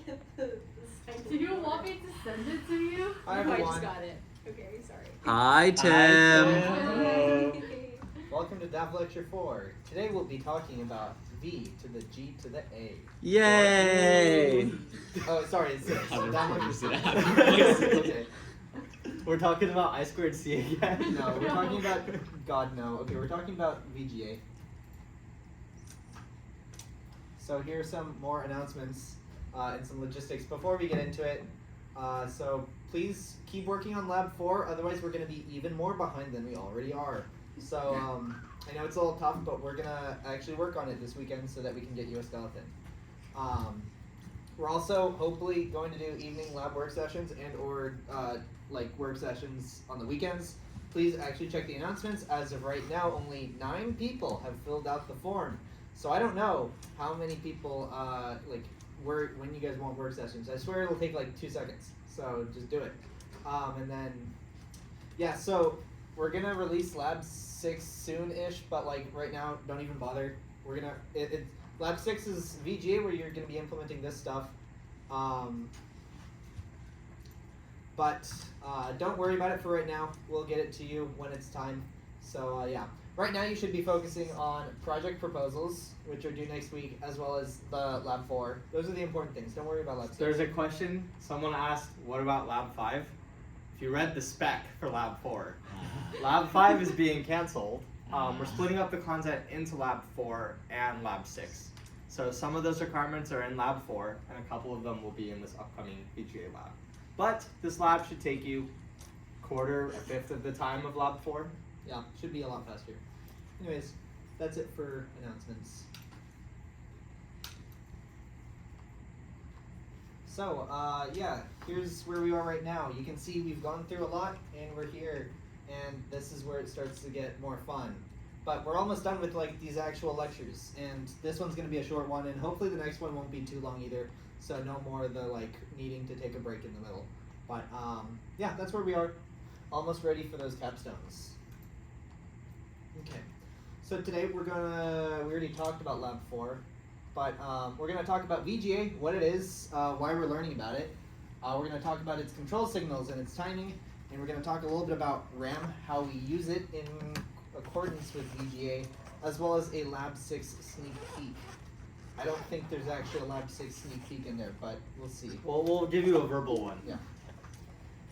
get the sign. Do you want me to send it to you? I just got it. Okay, sorry. Hi, Tim. Hi. Welcome to DAV Lecture 4. Today we'll be talking about V to the G to the A. Yay! Oh, sorry. It's DAV Lecture Okay. We're talking about I squared C again? No, we're talking about, God no. Okay, we're talking about VGA. So here are some more announcements and some logistics before we get into it. So please keep working on Lab 4, otherwise we're going to be even more behind than we already are. So I know it's a little tough, but we're going to actually work on it this weekend so that we can get you a skeleton. We're also hopefully going to do evening lab work sessions and or like work sessions on the weekends. Please actually check the announcements. As of right now, only 9 people have filled out the form. So I don't know how many people when you guys want work sessions. I swear it'll take like 2 seconds. So just do it. And then yeah, so we're gonna release Lab 6 soon-ish, but like right now, don't even bother. We're gonna Lab 6 is VGA, where you're gonna be implementing this stuff. But don't worry about it for right now. We'll get it to you when it's time. So yeah, right now you should be focusing on project proposals, which are due next week, as well as the Lab 4. Those are the important things. Don't worry about Lab 6. There's a question. Someone asked, what about Lab 5? If you read the spec for Lab 4, Lab 5 is being canceled. We're splitting up the content into Lab 4 and Lab 6. So some of those requirements are in Lab 4, and a couple of them will be in this upcoming VGA lab. But this lab should take you a fifth of the time of Lab 4. Yeah, should be a lot faster. Anyways, that's it for announcements. So, yeah, here's where we are right now. You can see we've gone through a lot, and we're here, and this is where it starts to get more fun. But we're almost done with like these actual lectures, and this one's going to be a short one, and hopefully the next one won't be too long either, so no more of the like needing to take a break in the middle. But yeah, that's where we are, almost ready for those capstones. Okay, so today we already talked about Lab 4, but we're going to talk about VGA, what it is, why we're learning about it. We're going to talk about its control signals and its timing, and we're going to talk a little bit about RAM, how we use it in accordance with VGA, as well as a Lab 6 sneak peek. I don't think there's actually a Lab 6 sneak peek in there, but we'll see. Well, we'll give you a verbal one. Yeah.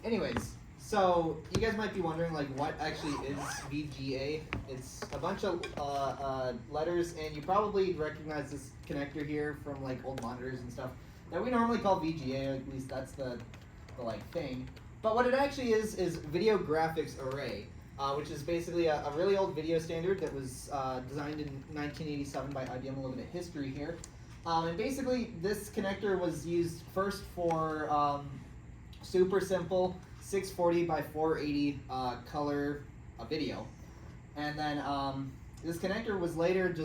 Anyways, so you guys might be wondering like what actually is VGA. It's a bunch of letters, and you probably recognize this connector here from like old monitors and stuff that we normally call VGA, at least that's the like thing. But what it actually is video graphics array, which is basically a really old video standard that was designed in 1987 by IBM. A little bit of history here. And basically this connector was used first for super simple 640 by 480 color video. And then this connector was later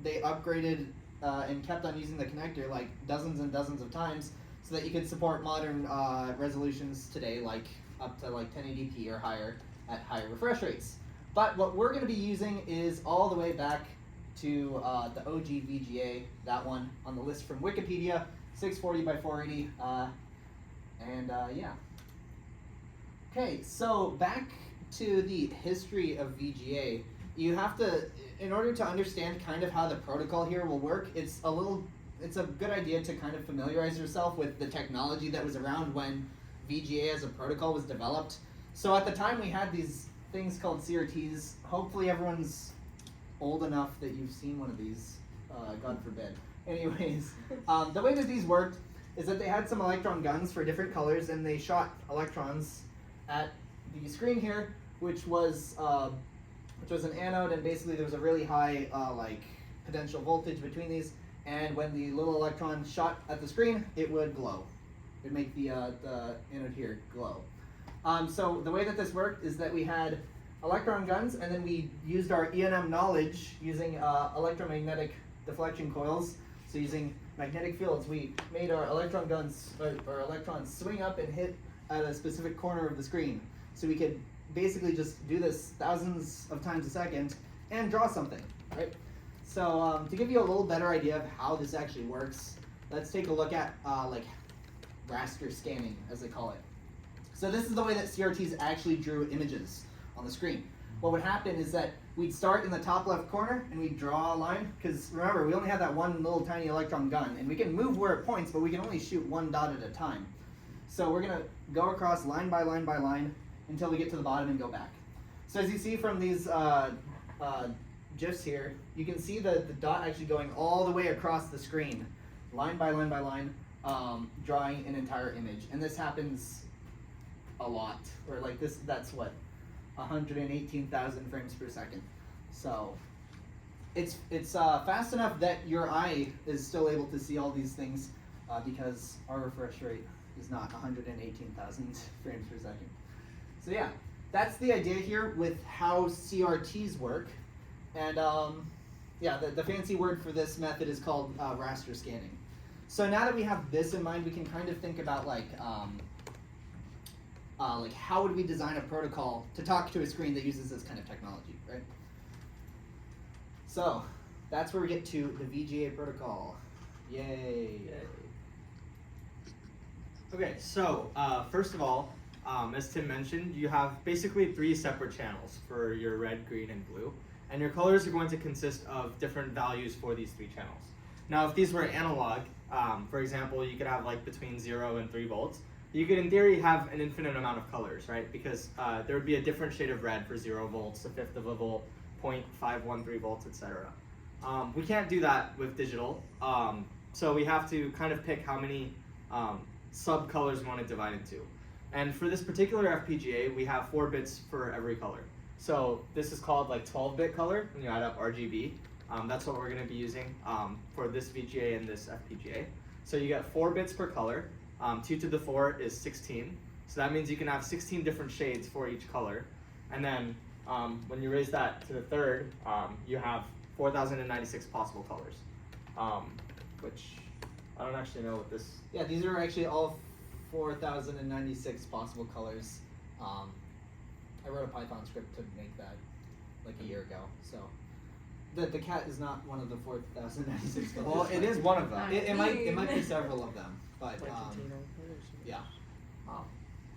they upgraded and kept on using the connector like dozens and dozens of times so that you could support modern resolutions today, like up to like 1080p or higher at higher refresh rates. But what we're going to be using is all the way back to the OG VGA, that one on the list from Wikipedia, 640 by 480, yeah. Okay, so back to the history of VGA. You have to, in order to understand kind of how the protocol here will work, it's a good idea to kind of familiarize yourself with the technology that was around when VGA as a protocol was developed. So at the time we had these things called CRTs. Hopefully everyone's old enough that you've seen one of these, God forbid. Anyways, the way that these worked is that they had some electron guns for different colors, and they shot electrons at the screen here, which was an anode, and basically there was a really high potential voltage between these, and when the little electron shot at the screen, it would glow. It would make the anode here glow. So the way that this worked is that we had electron guns, and then we used our E&M knowledge using electromagnetic deflection coils. So using magnetic fields, we made our electron guns, or electrons swing up and hit at a specific corner of the screen. So we could basically just do this thousands of times a second and draw something, right? So to give you a little better idea of how this actually works, let's take a look at raster scanning, as they call it. So this is the way that CRTs actually drew images on the screen. What would happen is that we'd start in the top left corner and we'd draw a line, because remember, we only have that one little tiny electron gun, and we can move where it points, but we can only shoot one dot at a time. So we're going to go across line by line by line until we get to the bottom and go back. So as you see from these GIFs here, you can see the dot actually going all the way across the screen, line by line by line, drawing an entire image. And this happens a lot, or like this, that's what, 118,000 frames per second. So it's fast enough that your eye is still able to see all these things because our refresh rate is not 118,000 frames per second. So yeah, that's the idea here with how CRTs work. And yeah, the fancy word for this method is called raster scanning. So now that we have this in mind, we can kind of think about like how would we design a protocol to talk to a screen that uses this kind of technology, right? So that's where we get to the VGA protocol. Yay. Okay, so first of all, as Tim mentioned, you have basically 3 separate channels for your red, green, and blue. And your colors are going to consist of different values for these 3 channels. Now, if these were analog, for example, you could have like between 0 and 3 volts. You could, in theory, have an infinite amount of colors, right? Because there would be a different shade of red for 0 volts, a fifth of a volt, 0.513 volts, etc. We can't do that with digital, so we have to kind of pick how many sub-colors we want to divide into. And for this particular FPGA, we have 4 bits for every color. So this is called like 12-bit color, and you add up RGB. That's what we're going to be using for this VGA and this FPGA. So you get 4 bits per color. 2 to the 4 is 16. So that means you can have 16 different shades for each color. And then when you raise that to the 3rd, you have 4,096 possible colors, which I don't actually know what this... Yeah, these are actually all 4,096 possible colors. I wrote a Python script to make that like a year ago, so the cat is not one of the 4,096 colors. Well, it is one of them. It might be several of them, but yeah.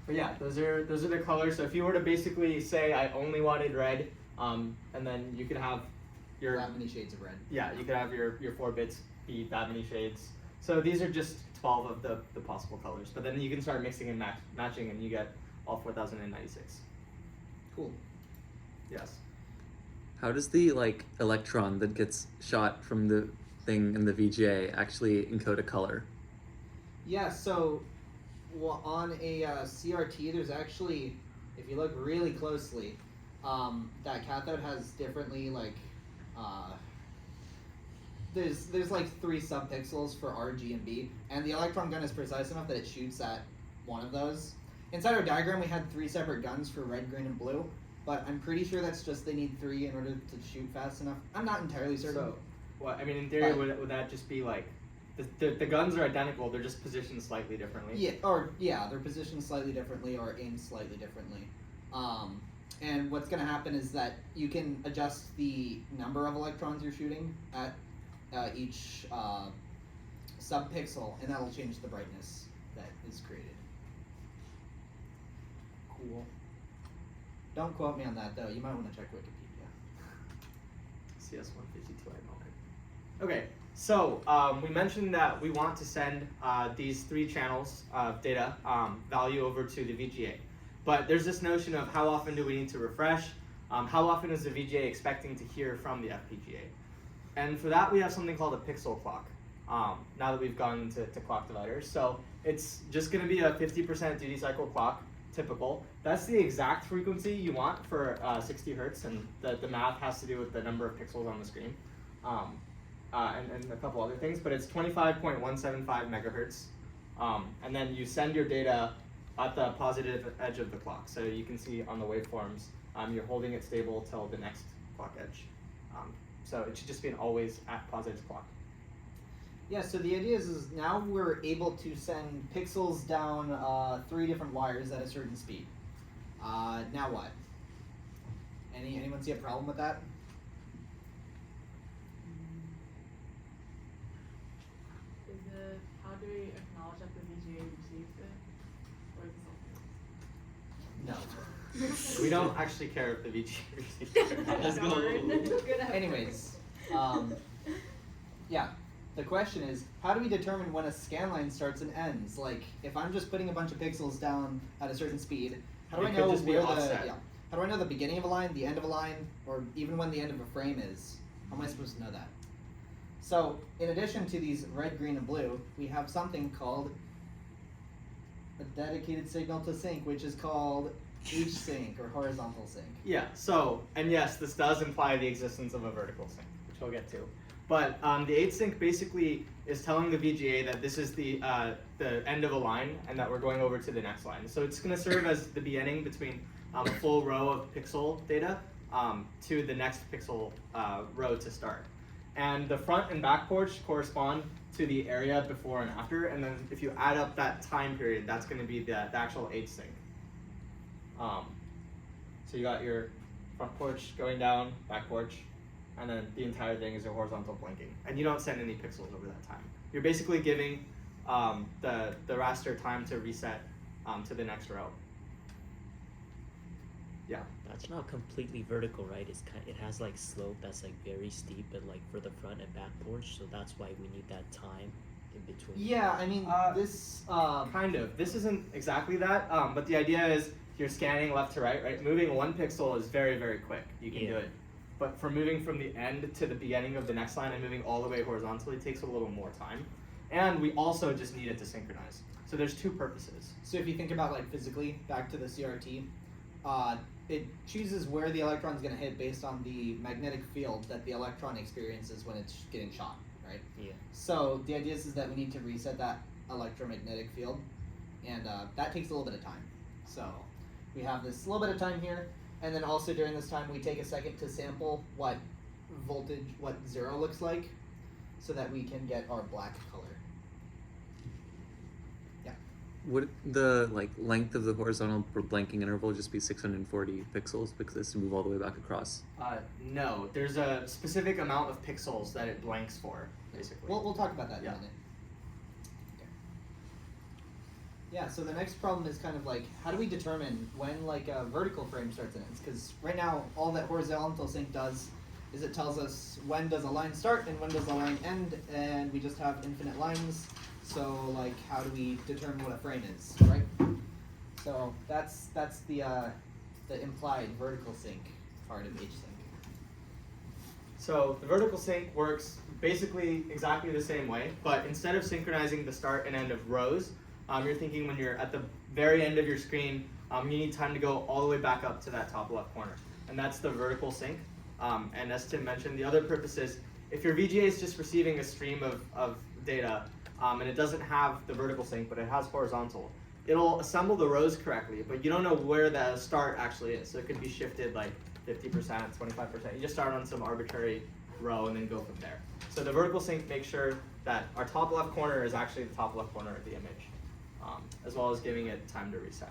But yeah, those are the colors. So if you were to basically say I only wanted red, and then you could have your that many shades of red. Yeah, you could have your 4 bits be that many shades. So these are just 12 of the possible colors. But then you can start mixing and matching, and you get all 4,096. Cool. Yes. How does the like electron that gets shot from the thing in the VGA actually encode a color? Yeah, so on a CRT, there's actually, if you look really closely, that cathode has differently like there's like 3 subpixels for R, G, and B, and the electron gun is precise enough that it shoots at one of those. Inside our diagram, we had 3 separate guns for red, green, and blue, but I'm pretty sure that's just they need 3 in order to shoot fast enough. I'm not entirely certain. So, what I mean, in theory, would that just be like the guns are identical? They're just positioned slightly differently. Yeah, they're positioned slightly differently or aimed slightly differently. And what's going to happen is that you can adjust the number of electrons you're shooting at each subpixel, and that'll change the brightness that is created. Cool. Don't quote me on that, though. You might want to check Wikipedia. CS152 I moment. Okay, so we mentioned that we want to send these 3 channels of data value over to the VGA. But there's this notion of how often do we need to refresh? How often is the VGA expecting to hear from the FPGA? And for that, we have something called a pixel clock, now that we've gone into clock dividers. So it's just going to be a 50% duty cycle clock, typical. That's the exact frequency you want for 60 hertz, and the math has to do with the number of pixels on the screen, and a couple other things, but it's 25.175 megahertz. And then you send your data at the positive edge of the clock. So you can see on the waveforms, you're holding it stable till the next clock edge. So it should just be an always at positive clock. Yeah, so the idea is now we're able to send pixels down 3 different wires at a certain speed. Now what? Anyone see a problem with that? How do we acknowledge that the VGA received We don't actually care if the VGA Let's go. Good Anyways, yeah. The question is, how do we determine when a scan line starts and ends? Like, if I'm just putting a bunch of pixels down at a certain speed, how do It I could know just be where offset. how do I know the beginning of a line, the end of a line, or even when the end of a frame is? How am I supposed to know that? So, in addition to these red, green, and blue, we have something called a dedicated signal to sync, which is called H-sync, or horizontal sync. Yeah, so, and yes, this does imply the existence of a vertical sync, which we'll get to. But the 8 sync basically is telling the VGA that this is the end of a line and that we're going over to the next line. So it's going to serve as the beginning between a full row of pixel data to the next pixel row to start. And the front and back porch correspond to the area before and after, and then if you add up that time period, that's going to be the actual 8 sync. So you got your front porch going down, back porch, and then the entire thing is your horizontal blinking. And you don't send any pixels over that time. You're basically giving the raster time to reset to the next row. Yeah. That's not completely vertical, right? It has like slope that's like very steep, but like for the front and back porch, so that's why we need that time in between. Yeah, I mean, this... Kind of. This isn't exactly that, but the idea is you're scanning left to right, right? Moving 1 pixel is very, very quick. You can do it. But for moving from the end to the beginning of the next line and moving all the way horizontally takes a little more time. And we also just need it to synchronize. So there's 2 purposes. So if you think about, like, physically, back to the CRT, it chooses where the electron is going to hit based on the magnetic field that the electron experiences when it's getting shot, right? Yeah. So the idea is that we need to reset that electromagnetic field, and that takes a little bit of time. So we have this little bit of time here, and then also during this time we take a second to sample what voltage, what 0 looks like, so that we can get our black color. Would the length of the horizontal blanking interval just be 640 pixels because it has to move all the way back across? No, there's a specific amount of pixels that it blanks for, basically. We'll talk about that in a minute. Okay. Yeah, so the next problem is kind of like, how do we determine when like a vertical frame starts and ends? Because right now, all that horizontal sync does is it tells us when does a line start and when does a line end, and we just have infinite lines. So like, how do we determine what a frame is, right? So that's the implied vertical sync part of H-sync. So the vertical sync works basically exactly the same way, but instead of synchronizing the start and end of rows, you're thinking when you're at the very end of your screen, you need time to go all the way back up to that top left corner. And that's the vertical sync. And as Tim mentioned, the other purpose is if your VGA is just receiving a stream of data, and it doesn't have the vertical sync, but it has horizontal, it'll assemble the rows correctly, but you don't know where the start actually is. So it could be shifted like 50%, 25%. You just start on some arbitrary row and then go from there. So the vertical sync makes sure that our top left corner is actually the top left corner of the image, as well as giving it time to reset.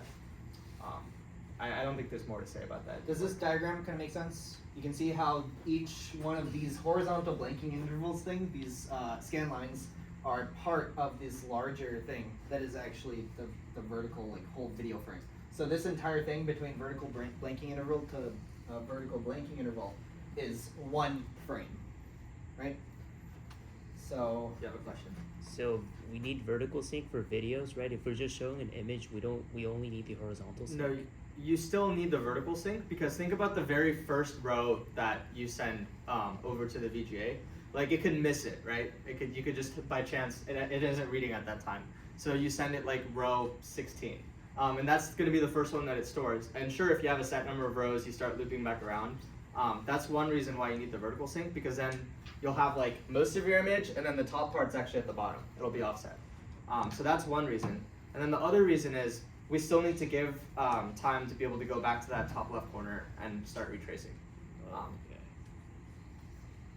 I don't think there's more to say about that. Does this diagram kind of make sense? You can see how each one of these horizontal blanking intervals thing, these scan lines, are part of this larger thing that is actually the vertical like whole video frame. So this entire thing between vertical blanking interval to vertical blanking interval is 1 frame, right? So You have a question? So we need vertical sync for videos, right? If we're just showing an image, we only need the horizontal sync. No, you still need the vertical sync, because think about the very first row that you send over to the VGA. Like it could miss it, right? You could just by chance it isn't reading at that time. So you send it like row 16, and that's going to be the first one that it stores. And sure, if you have a set number of rows, you start looping back around. That's one reason why you need the vertical sync, because then you'll have like most of your image, and then the top part's actually at the bottom. It'll be offset. So that's one reason. And then the other reason is we still need to give time to be able to go back to that top left corner and start retracing.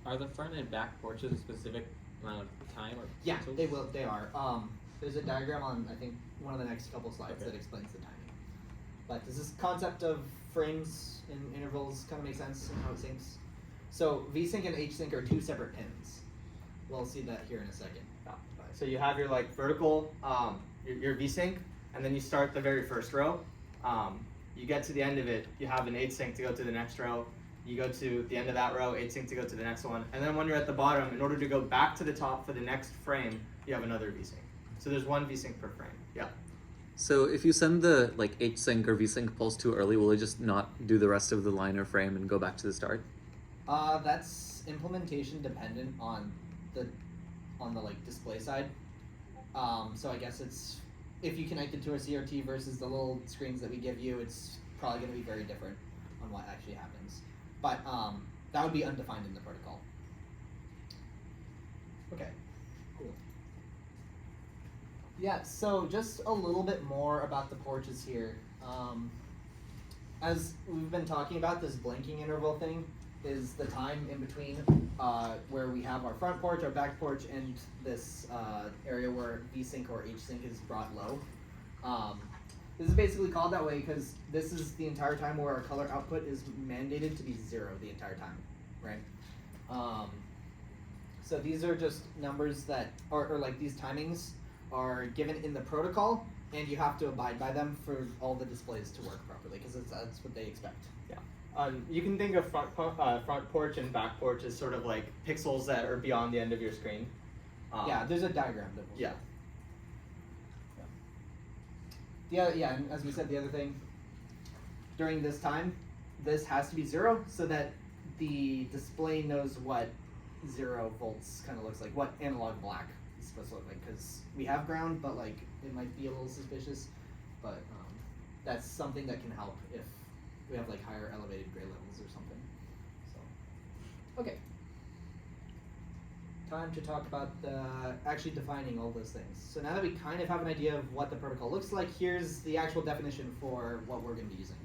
Are the front and back porches a specific amount of time or yeah, pixels? they are. There's a diagram on I think one of the next couple slides that explains the timing. But does this concept of frames and intervals kind of make sense and how it syncs? So VSync and HSync are 2 separate pins. We'll see that here in a second. So you have your like vertical, your VSync, and then you start the very first row. You get to the end of it, you have an 8 sync to go to the next row. You go to the end of that row, 8 sync to go to the next one. And then when you're at the bottom, in order to go back to the top for the next frame, you have another VSync. So there's one VSync per frame. Yeah. So if you send the like H-sync or V-sync pulse too early, will it just not do the rest of the line or frame and go back to the start? That's implementation dependent on the like display side. So I guess it's if you connect it to a CRT versus the little screens that we give you, it's probably going to be very different on what actually happens. But that would be undefined in the protocol. Okay, cool. Yeah, so just a little bit more about the porches here. As we've been talking about, this blinking interval thing is the time in between where we have our front porch, our back porch, and this area where V-sync or H-sync is brought low. This is basically called that way because this is the entire time where our color output is mandated to be 0 the entire time, right? So these are just numbers that or like these timings are given in the protocol, and you have to abide by them for all the displays to work properly because that's what they expect. Yeah. You can think of front porch and back porch as sort of like pixels that are beyond the end of your screen. Yeah, there's a diagram that will Yeah. Yeah, and as we said, the other thing, during this time, this has to be 0 so that the display knows what 0 volts kind of looks like, what analog black is supposed to look like, because we have ground, but like it might be a little suspicious, but that's something that can help if we have like higher elevated gray levels or something. So, okay. Time to talk about actually defining all those things. So now that we kind of have an idea of what the protocol looks like, here's the actual definition for what we're going to be using.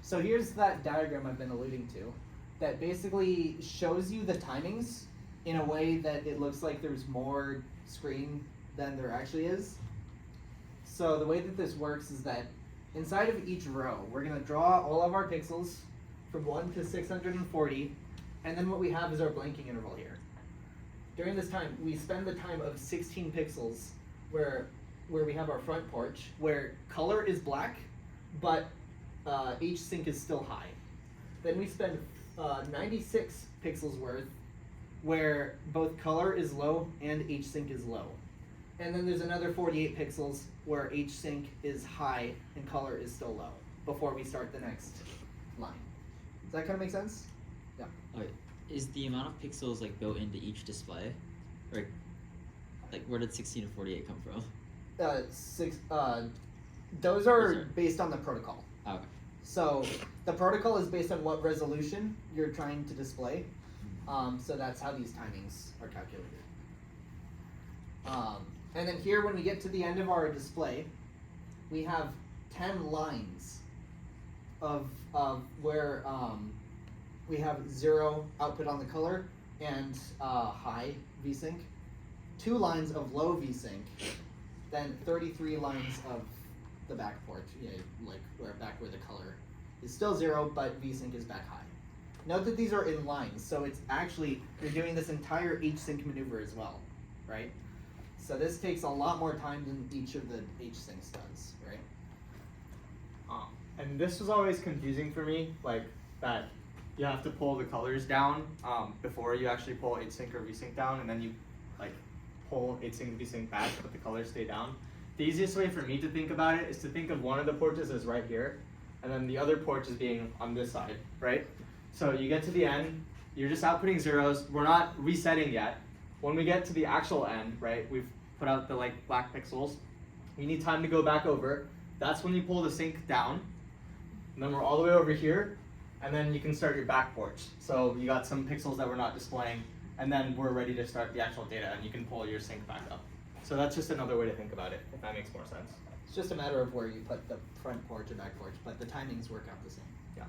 So here's that diagram I've been alluding to that basically shows you the timings in a way that it looks like there's more screen than there actually is. So the way that this works is that inside of each row, we're going to draw all of our pixels from 1 to 640, and then what we have is our blanking interval here. During this time, we spend the time of 16 pixels where we have our front porch, where color is black, but H-sync is still high. Then we spend 96 pixels worth where both color is low and H-sync is low. And then there's another 48 pixels where H-sync is high and color is still low before we start the next line. Does that kind of make sense? Yeah. Okay. Is the amount of pixels like built into each display, or like where did 16 to 48 come from? Those are based on the protocol. Oh, okay. So the protocol is based on what resolution you're trying to display. So that's how these timings are calculated. And then here, when we get to the end of our display, we have 10 lines of where we have 0 output on the color and high VSync, 2 lines of low VSync, then 33 lines of the back port, like where the color is still 0, but VSync is back high. Note that these are in lines, so it's actually, you're doing this entire H-sync maneuver as well, right? So this takes a lot more time than each of the H-syncs does, right? And this was always confusing for me, like that you have to pull the colors down before you actually pull H-sync or V-sync down, and then you like pull H-sync and V-sync back, but the colors stay down. The easiest way for me to think about it is to think of one of the porches as right here, and then the other porch as being on this side, right? So you get to the end, you're just outputting zeros, we're not resetting yet. When we get to the actual end, right, we've put out the like black pixels, we need time to go back over. That's when you pull the sync down, and then we're all the way over here, and then you can start your back porch. So you got some pixels that we're not displaying, and then we're ready to start the actual data, and you can pull your sync back up. So that's just another way to think about it, if that makes more sense. It's just a matter of where you put the front porch and back porch, but the timings work out the same. Yeah.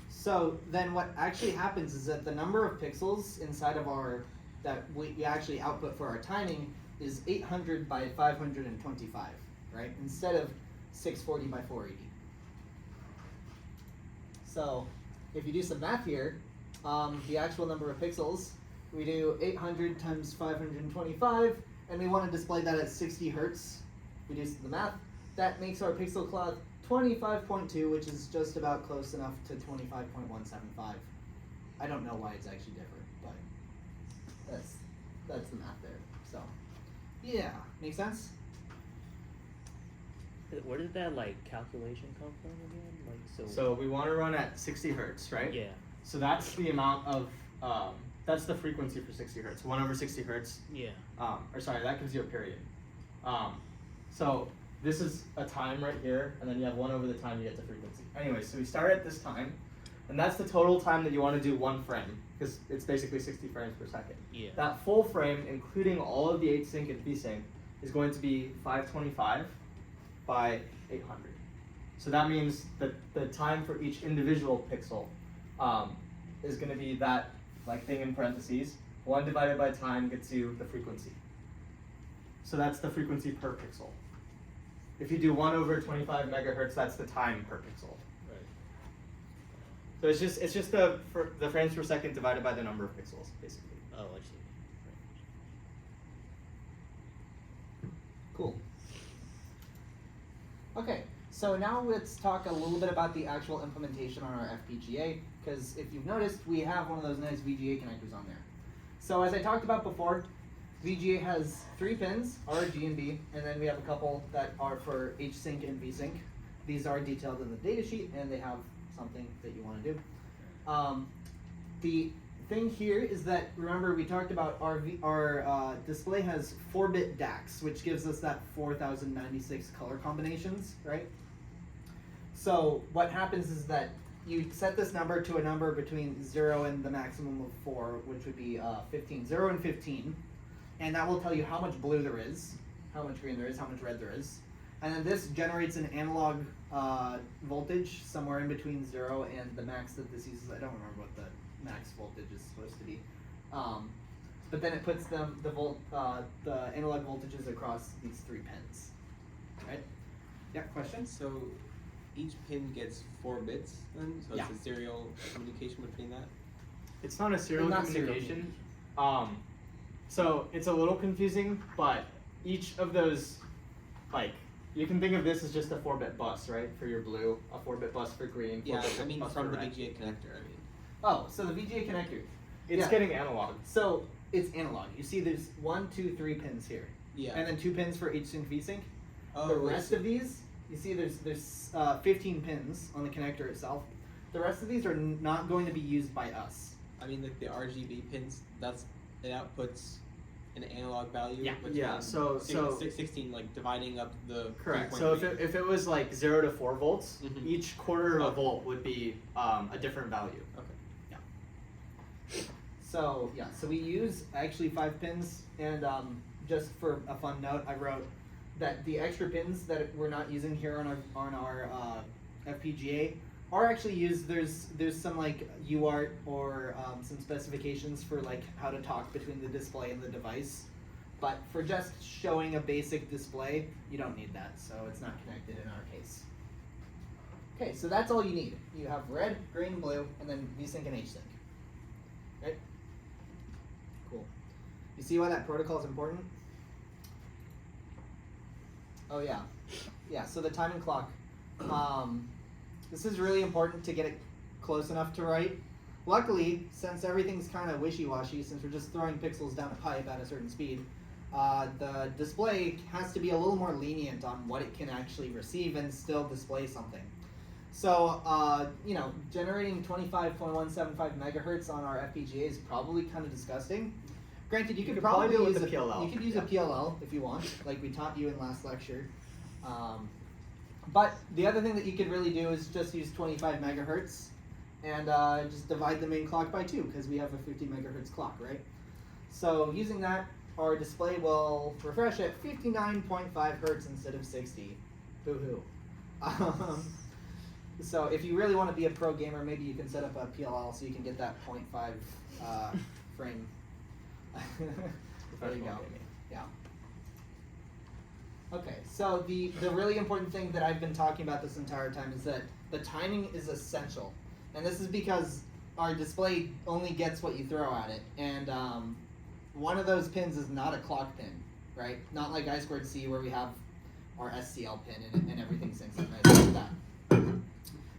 So then what actually happens is that the number of pixels inside of our, that we actually output for our timing is 800 by 525, right? Instead of 640 by 480. So if you do some math here, the actual number of pixels, we do 800 times 525, and we want to display that at 60 hertz. We do the math. That makes our pixel cloth 25.2, which is just about close enough to 25.175. I don't know why it's actually different, but that's the math there. So, yeah, make sense? Where did that like calculation come from again? Like So we want to run at 60 hertz, right? Yeah. So that's the amount of that's the frequency for 60 hertz. 1 over 60 hertz. Yeah. Or sorry, that gives you a period. So this is a time right here, and then you have 1 over the time you get to frequency. Anyway, so we start at this time, and that's the total time that you want to do one frame, because it's basically 60 frames per second. Yeah. That full frame, including all of the H-sync and V-sync, is going to be 525 by 800. So that means that the time for each individual pixel is going to be that like thing in parentheses. 1 divided by time gets you the frequency. So that's the frequency per pixel. If you do 1 over 25 megahertz, that's the time per pixel. Right. So it's just the frames per second divided by the number of pixels, basically. Oh, I see. Cool. Okay, so now let's talk a little bit about the actual implementation on our FPGA, because if you've noticed, we have one of those nice VGA connectors on there. So as I talked about before, VGA has 3 pins, R, G, and B, and then we have a couple that are for H-sync and V-sync. These are detailed in the datasheet, and they have something that you want to do. The thing here is that, remember we talked about our display has 4-bit DAX, which gives us that 4096 color combinations, right? So what happens is that you set this number to a number between 0 and the maximum of 4, which would be 15, 0 and 15. And that will tell you how much blue there is, how much green there is, how much red there is. And then this generates an analog voltage somewhere in between 0 and the max that this uses. I don't remember what the max voltage is supposed to be. But then it puts the analog voltages across these 3 pins. Right? Yeah, questions? So each pin gets 4 bits then? So Yeah. it's a serial communication between that? It's not a serial Not serial communication. So it's a little confusing, but each of those, like, you can think of this as just a 4-bit bus, right? For your blue, a 4-bit bus for green. Yeah, 4-bit I mean bus from for the red. VGA connector, I mean. Oh, so the VGA connector. It's Yeah. getting analog. So it's analog. You see there's 1, 2, 3 pins here. Yeah. And then 2 pins for H-sync, V-sync. Oh, The wait, rest so- of these, you see there's 15 pins on the connector itself. The rest of these are not going to be used by us. I mean, like the RGB pins, it outputs an analog value. Yeah. Which Yeah, is so- 16, like dividing up the. Correct. So 3.3. if it was like 0 to 4 volts, Mhm. each quarter of a Okay. volt would be a different value. Okay. So yeah, so we use actually 5 pins, and just for a fun note, I wrote that the extra pins that we're not using here on our FPGA are actually used. There's some like UART or some specifications for like how to talk between the display and the device, but for just showing a basic display, you don't need that, so it's not connected in our case. Okay, so that's all you need. You have red, green, blue, and then V-sync and H-sync. Right? Cool. You see why that protocol is important? Oh yeah. Yeah, so the timing clock. This is really important to get it close enough to write. Luckily, since everything's kind of wishy-washy, since we're just throwing pixels down a pipe at a certain speed, the display has to be a little more lenient on what it can actually receive and still display something. So, generating 25.175 megahertz on our FPGA is probably kind of disgusting. Granted, you could probably do it use with a PLL. You could use Yeah. a PLL if you want, like we taught you in last lecture. But the other thing that you could really do is just use 25 megahertz and just divide the main clock by 2, because we have a 50 megahertz clock, right? So using that, our display will refresh at 59.5 hertz instead of 60. Boo-hoo. So if you really want to be a pro gamer, maybe you can set up a PLL so you can get that 0.5 frame. There you go. Yeah. Okay, so the really important thing that I've been talking about this entire time is that the timing is essential. And this is because our display only gets what you throw at it. And one of those pins is not a clock pin, right? Not like I2C where we have our SCL pin and everything synchronized like that.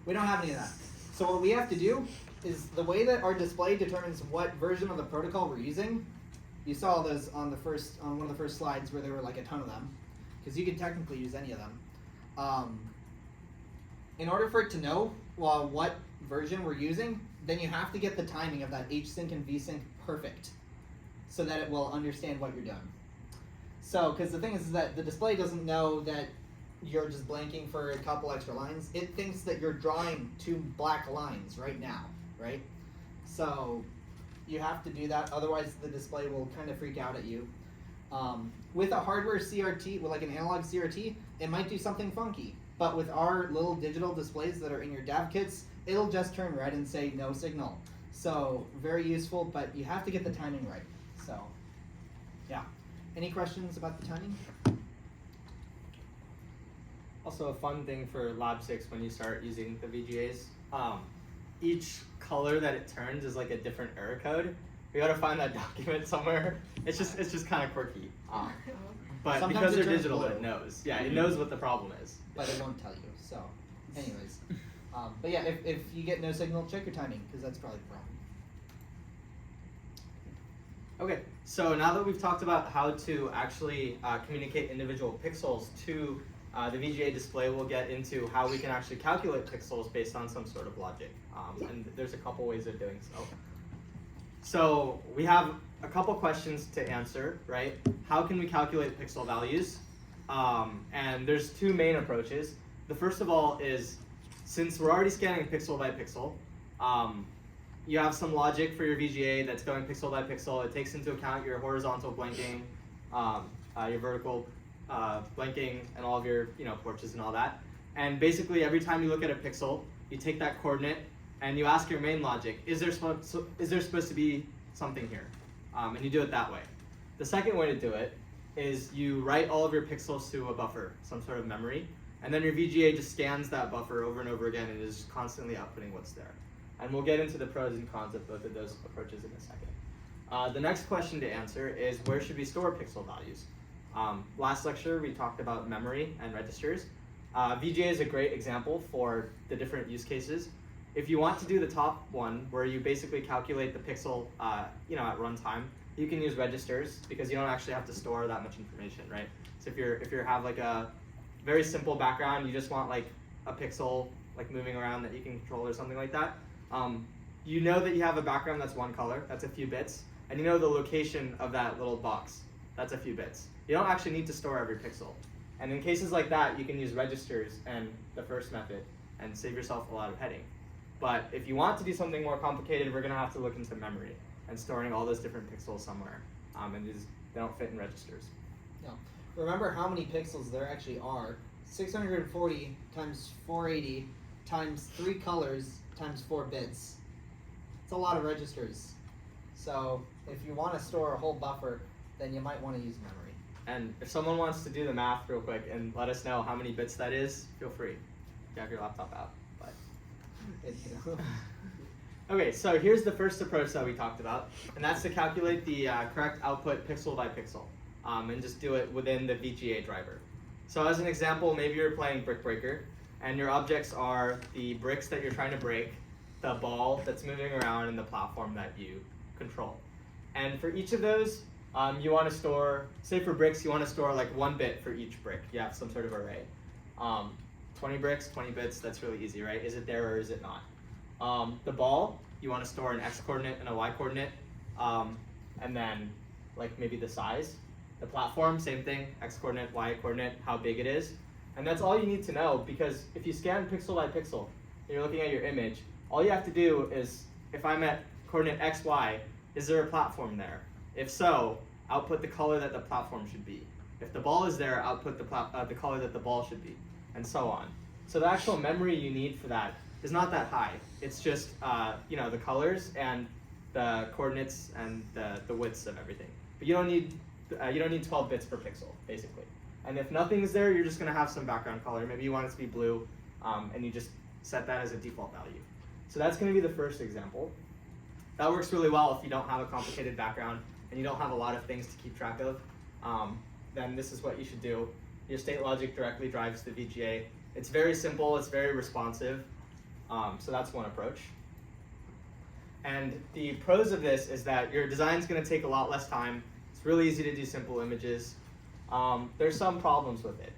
We don't have any of that. So what we have to do is the way that our display determines what version of the protocol we're using. You saw those on one of the first slides where there were like a ton of them, because you could technically use any of them. In order for it to know what version we're using, then you have to get the timing of that H-sync and V-sync perfect, so that it will understand what you're doing. So, because the thing is that the display doesn't know that you're just blanking for a couple extra lines. It thinks that you're drawing 2 black lines right now, right? So you have to do that, otherwise the display will kind of freak out at you. With a hardware CRT, with like an analog CRT, it might do something funky. But with our little digital displays that are in your DAV kits, it'll just turn red and say no signal. So very useful, but you have to get the timing right. So yeah. Any questions about the timing? Also, a fun thing for Lab 6 when you start using the VGAs, each color that it turns is like a different error code. We gotta find that document somewhere. It's just kind of quirky. But Sometimes because it they're turns digital, blue. it knows. Yeah, it knows what the problem is. But it won't tell you. So, anyways. But yeah, if you get no signal, check your timing, because that's probably the problem. Okay, so now that we've talked about how to actually communicate individual pixels to the VGA display, we'll get into how we can actually calculate pixels based on some sort of logic. And there's a couple ways of doing so. So we have a couple questions to answer, right? How can we calculate pixel values? And there's 2 main approaches. The first of all is, since we're already scanning pixel by pixel, you have some logic for your VGA that's going pixel by pixel. It takes into account your horizontal blinking, your vertical blinking, and all of your porches and all that. And basically, every time you look at a pixel, you take that coordinate and you ask your main logic: is there supposed to be something here? And you do it that way. The second way to do it is you write all of your pixels to a buffer, some sort of memory, and then your VGA just scans that buffer over and over again and is constantly outputting what's there. And we'll get into the pros and cons of both of those approaches in a second. The next question to answer is, where should we store pixel values? Last lecture we talked about memory and registers. VGA is a great example for the different use cases. If you want to do the top one, where you basically calculate the pixel at runtime, you can use registers, because you don't actually have to store that much information, right? So if you have like a very simple background, you just want like a pixel like moving around that you can control or something like that, you know that you have a background that's 1 color, that's a few bits, and you know the location of that little box, that's a few bits. You don't actually need to store every pixel. And in cases like that, you can use registers and the first method and save yourself a lot of heading. But if you want to do something more complicated, we're gonna have to look into memory and storing all those different pixels somewhere. And they don't fit in registers. No. Remember how many pixels there actually are. 640 times 480 times 3 colors times 4 bits. It's a lot of registers. So if you want to store a whole buffer, then you might want to use memory. And if someone wants to do the math real quick and let us know how many bits that is, feel free. You have your laptop out. But okay, so here's the first approach that we talked about, and that's to calculate the correct output pixel by pixel, and just do it within the VGA driver. So as an example, maybe you're playing Brick Breaker, and your objects are the bricks that you're trying to break, the ball that's moving around, and the platform that you control. And for each of those, you want to store, say for bricks, you want to store like 1 bit for each brick. You have some sort of array. 20 bricks, 20 bits, that's really easy, right? Is it there or is it not? The ball, you want to store an x coordinate and a y coordinate, and then like maybe the size. The platform, same thing, x coordinate, y coordinate, how big it is. And that's all you need to know, because if you scan pixel by pixel, and you're looking at your image, all you have to do is, if I'm at coordinate x, y, is there a platform there? If so, output the color that the platform should be. If the ball is there, output the color that the ball should be, and so on. So the actual memory you need for that is not that high. It's just the colors and the coordinates and the widths of everything. But you don't need 12 bits per pixel, basically. And if nothing is there, you're just going to have some background color. Maybe you want it to be blue, and you just set that as a default value. So that's going to be the first example. That works really well if you don't have a complicated background and you don't have a lot of things to keep track of. Then this is what you should do. Your state logic directly drives the VGA. It's very simple, it's very responsive. So that's one approach. And the pros of this is that your design's going to take a lot less time. It's really easy to do simple images. There's some problems with it.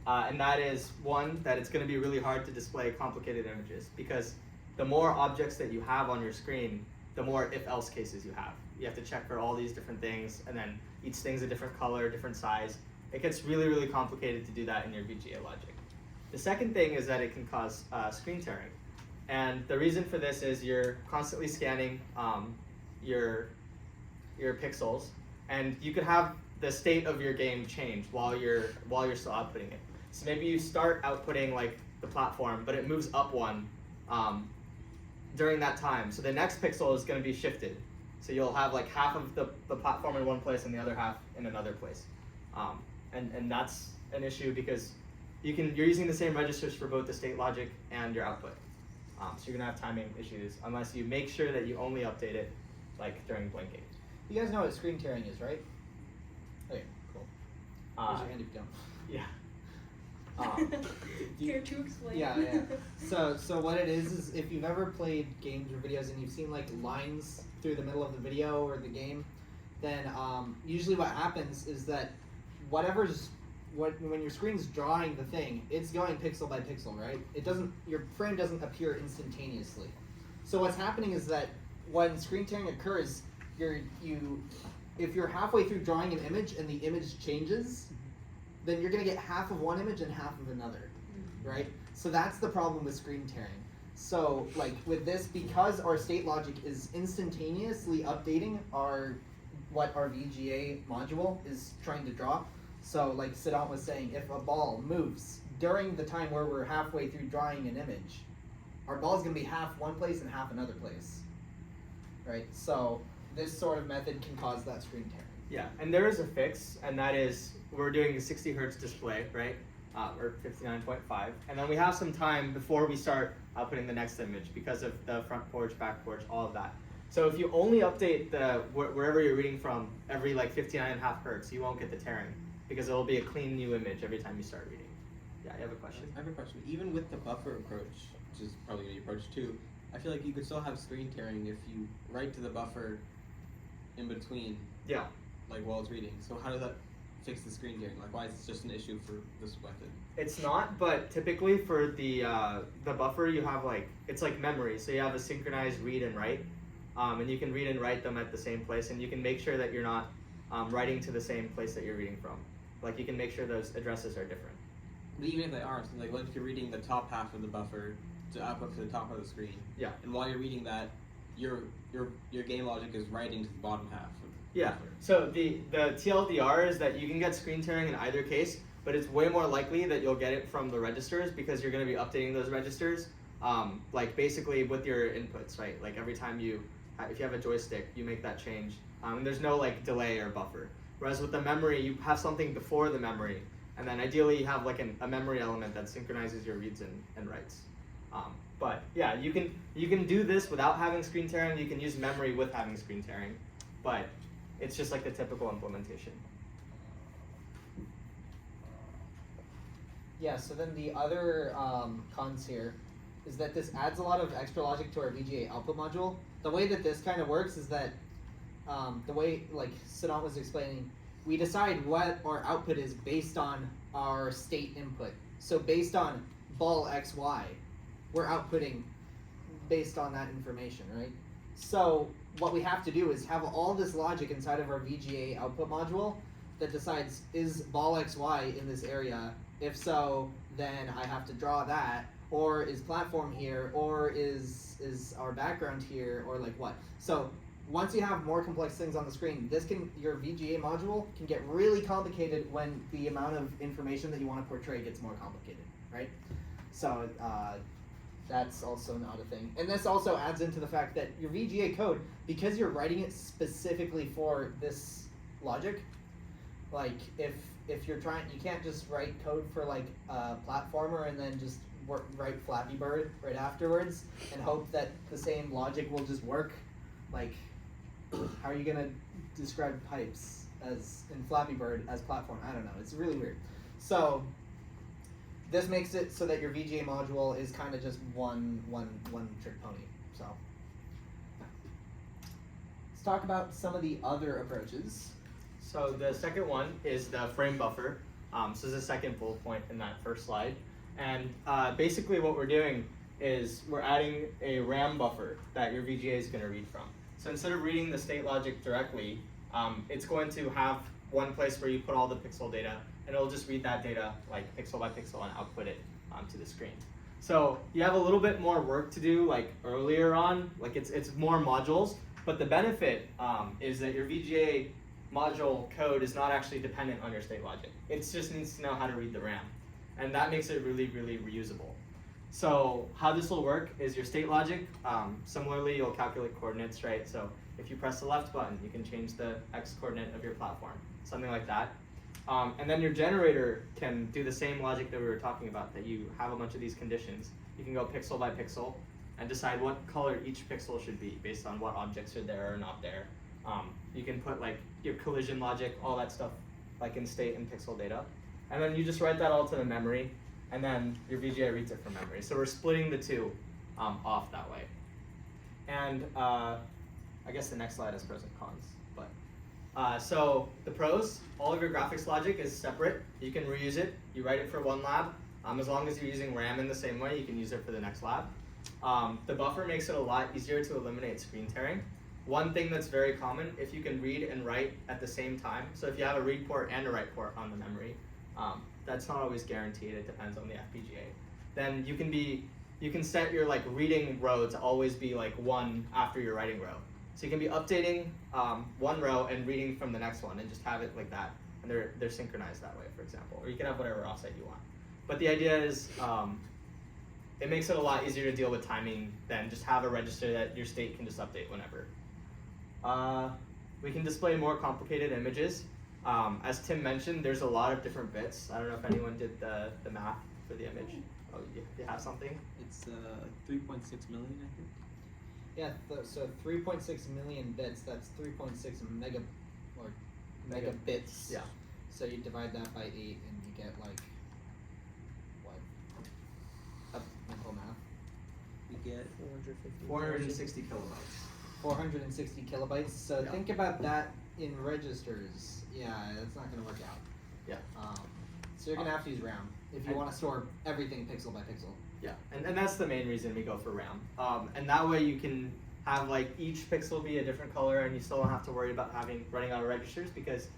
And that is, one, that it's going to be really hard to display complicated images because the more objects that you have on your screen, the more if-else cases you have. You have to check for all these different things, and then each thing's a different color, different size. It gets really, really complicated to do that in your VGA logic. The second thing is that it can cause screen tearing. And the reason for this is you're constantly scanning your pixels, and you could have the state of your game change while you're still outputting it. So maybe you start outputting like the platform, but it moves up one during that time. So the next pixel is going to be shifted. So you'll have like half of the platform in one place and the other half in another place. And that's an issue because you're using the same registers for both the state logic and your output. So you're gonna have timing issues unless you make sure that you only update it like during blinking. You guys know what screen tearing is, right? Okay, cool. Raise your hand if you don't. Yeah. Care to explain? Yeah. So what it is if you've ever played games or videos and you've seen like lines through the middle of the video or the game, then usually what happens is that when your screen's drawing the thing, it's going pixel by pixel, right? Your frame doesn't appear instantaneously. So what's happening is that when screen tearing occurs, if you're halfway through drawing an image and the image changes, then you're gonna get half of one image and half of another, right? So that's the problem with screen tearing. So like with this, because our state logic is instantaneously updating what our VGA module is trying to draw. So like Siddhant was saying, if a ball moves during the time where we're halfway through drawing an image, our ball is going to be half one place and half another place, right? So this sort of method can cause that screen tearing. Yeah, and there is a fix, and that is we're doing a 60 hertz display, right? Or 59.5, and then we have some time before we start outputting the next image because of the front porch, back porch, all of that. So if you only update wherever you're reading from every like 59.5 hertz, you won't get the tearing because it will be a clean new image every time you start reading. Yeah, you have a question? I have a question. Even with the buffer approach, which is probably the approach too, I feel like you could still have screen tearing if you write to the buffer in between. Yeah. Like while it's reading. So how does that fix the screen tearing? Like why is it just an issue for this method? It's not, but typically for the buffer you have it's like memory. So you have a synchronized read and write, and you can read and write them at the same place, and you can make sure that you're not writing to the same place that you're reading from. Like you can make sure those addresses are different. But even if they aren't, like what if you're reading the top half of the buffer to output to the top of the screen? Yeah. And while you're reading that, your game logic is writing to the bottom half. Yeah. So the TLDR is that you can get screen tearing in either case, but it's way more likely that you'll get it from the registers because you're going to be updating those registers, like basically with your inputs, right? Like every time if you have a joystick, you make that change. And there's no like delay or buffer. Whereas with the memory, you have something before the memory, and then ideally you have like a memory element that synchronizes your reads and writes. But yeah, you can do this without having screen tearing. You can use memory with having screen tearing, but it's just like the typical implementation. Yeah, so then the other cons here is that this adds a lot of extra logic to our VGA output module. The way that this kind of works is that the way like Siddhant was explaining, we decide what our output is based on our state input. So based on ball XY, we're outputting based on that information, right? So what we have to do is have all this logic inside of our VGA output module that decides, is ball XY in this area? If so, then I have to draw that, or is platform here, or is our background here, or like what? So once you have more complex things on the screen, your VGA module can get really complicated when the amount of information that you want to portray gets more complicated, right? So that's also not a thing. And this also adds into the fact that your VGA code, because you're writing it specifically for this logic, like if you're trying, you can't just write code for like a platformer and then just write Flappy Bird right afterwards and hope that the same logic will just work. Like, how are you gonna describe pipes in Flappy Bird as platform? I don't know. It's really weird. So this makes it so that your VGA module is kind of just one trick pony. So let's talk about some of the other approaches. So the second one is the frame buffer. So this is the second bullet point in that first slide. And basically what we're doing is we're adding a RAM buffer that your VGA is going to read from. So instead of reading the state logic directly, it's going to have one place where you put all the pixel data, and it'll just read that data like pixel by pixel and output it to the screen. So you have a little bit more work to do like earlier on, like it's more modules, but the benefit is that your VGA module code is not actually dependent on your state logic. It just needs to know how to read the RAM. And that makes it really, really reusable. So how this will work is your state logic, similarly you'll calculate coordinates, right? So if you press the left button, you can change the X coordinate of your platform, something like that. And then your generator can do the same logic that we were talking about, that you have a bunch of these conditions. You can go pixel by pixel and decide what color each pixel should be based on what objects are there or not there. You can put like your collision logic, all that stuff like in state and pixel data. And then you just write that all to the memory, and then your VGA reads it from memory. So we're splitting the two off that way. And I guess the next slide has pros and cons. But so the pros, all of your graphics logic is separate. You can reuse it. You write it for one lab. As long as you're using RAM in the same way, you can use it for the next lab. The buffer makes it a lot easier to eliminate screen tearing. One thing that's very common, if you can read and write at the same time, so if you have a read port and a write port on the memory, that's not always guaranteed, it depends on the FPGA. Then you can set your like reading row to always be like one after your writing row. So you can be updating one row and reading from the next one and just have it like that. And they're synchronized that way, for example. Or you can have whatever offset you want. But the idea is it makes it a lot easier to deal with timing than just have a register that your state can just update whenever. We can display more complicated images. As Tim mentioned, there's a lot of different bits. I don't know if anyone did the math for the image. Oh, you have something? It's 3.6 million, I think. Yeah, so 3.6 million bits, that's 3.6 megabits. Yeah. So you divide that by 8 and you get like, what? Mental math. We get 460 kilobytes. 460 kilobytes. So Yeah. think about that in registers. Yeah, that's not going to work out. Yeah. So you're going to have to use RAM if you want to store everything pixel by pixel. Yeah, and that's the main reason we go for RAM. And that way you can have like each pixel be a different color, and you still don't have to worry about running out of registers, because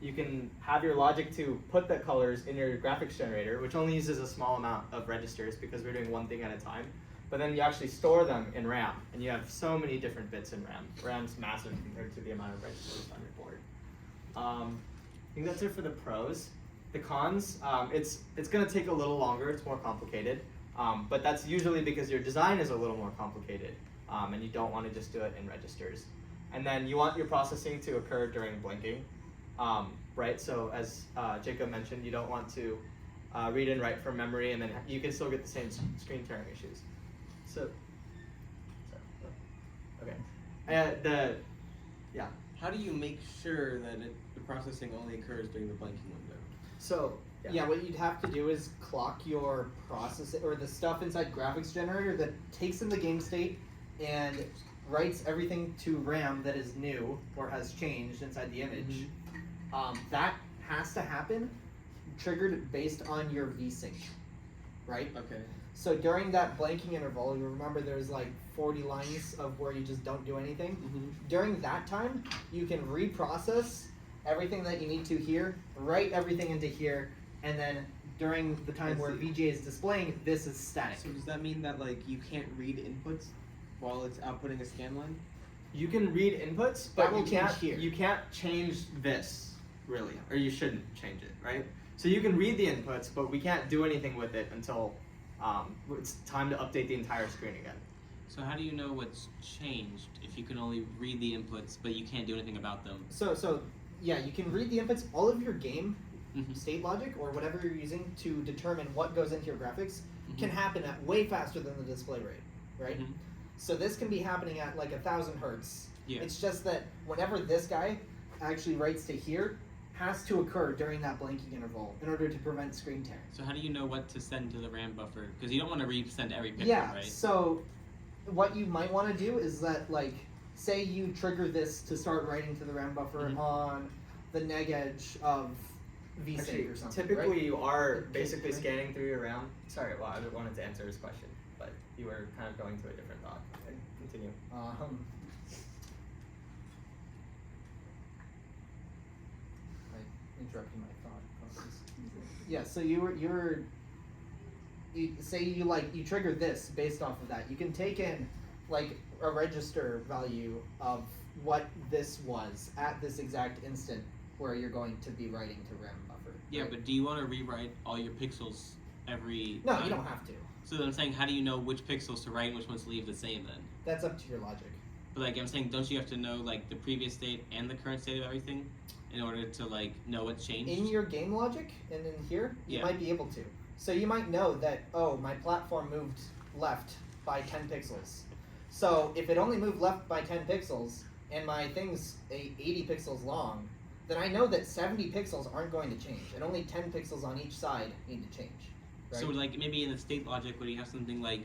you can have your logic to put the colors in your graphics generator, which only uses a small amount of registers because we're doing one thing at a time. But then you actually store them in RAM, and you have so many different bits in RAM. RAM's massive compared to the amount of registers on your board. I think that's it for the pros. The cons, it's going to take a little longer, it's more complicated, but that's usually because your design is a little more complicated, and you don't want to just do it in registers. And then you want your processing to occur during blinking, right? So as Jacob mentioned, you don't want to read and write from memory, and then you can still get the same screen tearing issues. So, okay, yeah. How do you make sure that the processing only occurs during the blinking window? So yeah, what you'd have to do is clock your process or the stuff inside graphics generator that takes in the game state and writes everything to RAM that is new or has changed inside the image. That has to happen triggered based on your VSync, right? Okay. So during that blanking interval, you remember there's like 40 lines of where you just don't do anything. During that time, you can reprocess everything that you need to here, write everything into here, and then during the time where VGA is displaying, this is static. So does that mean that like you can't read inputs while it's outputting a scan line? You can read inputs, but That will you can't change here. you can't change this, really, or you shouldn't change it, right? So you can read the inputs, but we can't do anything with it until it's time to update the entire screen again. So how do you know what's changed if you can only read the inputs but you can't do anything about them? So yeah, you can read the inputs, all of your game state logic or whatever you're using to determine what goes into your graphics can happen at way faster than the display rate, right? So this can be happening at like 1,000 hertz. Yeah. It's just that whenever this guy actually writes to here, has to occur during that blanking interval in order to prevent screen tearing. So how do you know what to send to the RAM buffer? Because you don't want to resend every pixel, Yeah, right? so what you might want to do is that, like, say you trigger this to start writing to the RAM buffer Mhm. on the neg edge of VSync Actually, or something, typically right? you are Okay, basically right. scanning through your RAM. Sorry, well, I wanted to answer his question, but you were kind of going to a different thought. Okay, continue. I interrupted my thought process. Yeah, so you say you trigger this based off of that. You can take in like a register value of what this was at this exact instant where you're going to be writing to RAM buffer. Yeah, right? but do you want to rewrite all your pixels every No, time? you don't have to. So then I'm saying, how do you know which pixels to write and which ones to leave the same then? That's up to your logic. But like I'm saying, don't you have to know like the previous state and the current state of everything in order to like know what's changed? In your game logic and in here, you Yeah. might be able to. So you might know that, oh, my platform moved left by 10 pixels. So if it only moved left by 10 pixels and my thing's 80 pixels long, then I know that 70 pixels aren't going to change, and only 10 pixels on each side need to change. Right? So like maybe in the state logic, would you have something like